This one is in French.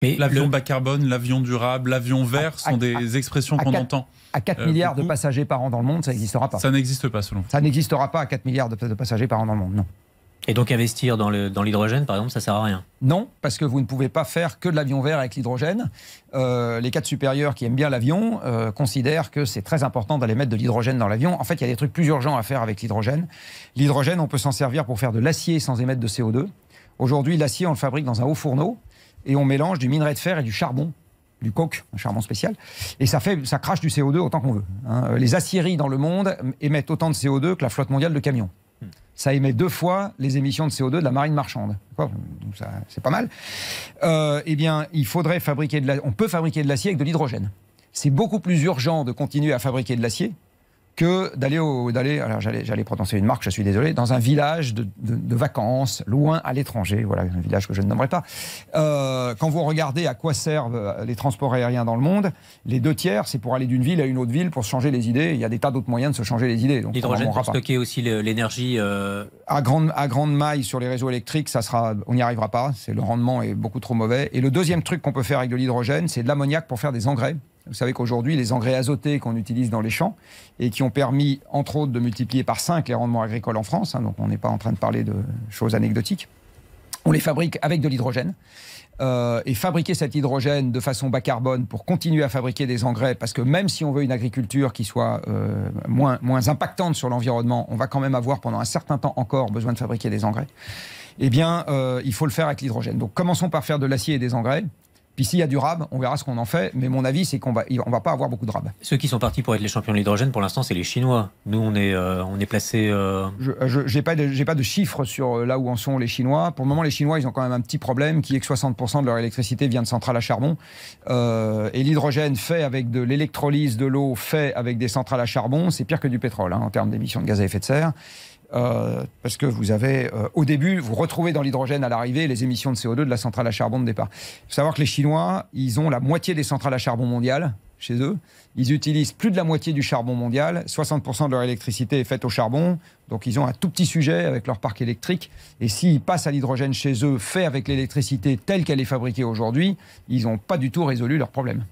Mais l'avion bas carbone, l'avion durable, l'avion vert sont des expressions qu'on entend. À 4 milliards de passagers par an dans le monde, ça n'existera pas. Ça n'existe pas, selon vous. Ça n'existera pas à 4 milliards de passagers par an dans le monde, non. Et donc investir dans l'hydrogène, par exemple, ça ne sert à rien? Non, parce que vous ne pouvez pas faire que de l'avion vert avec l'hydrogène. Les cadres supérieurs qui aiment bien l'avion considèrent que c'est très important d'aller mettre de l'hydrogène dans l'avion. En fait, il y a des trucs plus urgents à faire avec l'hydrogène. L'hydrogène, on peut s'en servir pour faire de l'acier sans émettre de CO2. Aujourd'hui, l'acier, on le fabrique dans un haut fourneau et on mélange du minerai de fer et du charbon. Du coke, un charbon spécial, et ça crache du CO2 autant qu'on veut. Les aciéries dans le monde émettent autant de CO2 que la flotte mondiale de camions. Ça émet 2 fois les émissions de CO2 de la marine marchande. C'est pas mal. Eh bien, il faudrait fabriquer on peut fabriquer de l'acier avec de l'hydrogène. C'est beaucoup plus urgent de continuer à fabriquer de l'acier que d'aller, alors j'allais prononcer une marque, je suis désolé, dans un village de vacances, loin à l'étranger, voilà, un village que je ne nommerai pas. Quand vous regardez à quoi servent les transports aériens dans le monde, les 2/3, c'est pour aller d'une ville à une autre ville pour se changer les idées. Il y a des tas d'autres moyens de se changer les idées. L'hydrogène pour stocker aussi l'énergie à grande maille sur les réseaux électriques, on n'y arrivera pas. Le rendement est beaucoup trop mauvais. Et le deuxième truc qu'on peut faire avec de l'hydrogène, c'est de l'ammoniac pour faire des engrais. Vous savez qu'aujourd'hui, les engrais azotés qu'on utilise dans les champs et qui ont permis, entre autres, de multiplier par 5 les rendements agricoles en France, donc on n'est pas en train de parler de choses anecdotiques, on les fabrique avec de l'hydrogène. Et fabriquer cet hydrogène de façon bas carbone pour continuer à fabriquer des engrais, parce que même si on veut une agriculture qui soit moins impactante sur l'environnement, on va quand même avoir pendant un certain temps encore besoin de fabriquer des engrais, eh bien, il faut le faire avec l'hydrogène. Donc commençons par faire de l'acier et des engrais. Puis s'il y a du rab, on verra ce qu'on en fait. Mais mon avis, c'est qu'on va pas avoir beaucoup de rab. Ceux qui sont partis pour être les champions de l'hydrogène, pour l'instant, c'est les Chinois. Nous, on est placés... Je n'ai pas de chiffres sur là où en sont les Chinois. Pour le moment, les Chinois, ils ont quand même un petit problème qui est que 60% de leur électricité vient de centrales à charbon. Et l'hydrogène fait avec de l'électrolyse de l'eau, fait avec des centrales à charbon, c'est pire que du pétrole en termes d'émissions de gaz à effet de serre. Parce que vous avez, au début, vous retrouvez dans l'hydrogène à l'arrivée les émissions de CO2 de la centrale à charbon de départ. Il faut savoir que les Chinois, ils ont la moitié des centrales à charbon mondiales chez eux. Ils utilisent plus de la moitié du charbon mondial. 60% de leur électricité est faite au charbon. Donc ils ont un tout petit sujet avec leur parc électrique. Et s'ils passent à l'hydrogène chez eux, fait avec l'électricité telle qu'elle est fabriquée aujourd'hui, ils n'ont pas du tout résolu leur problème.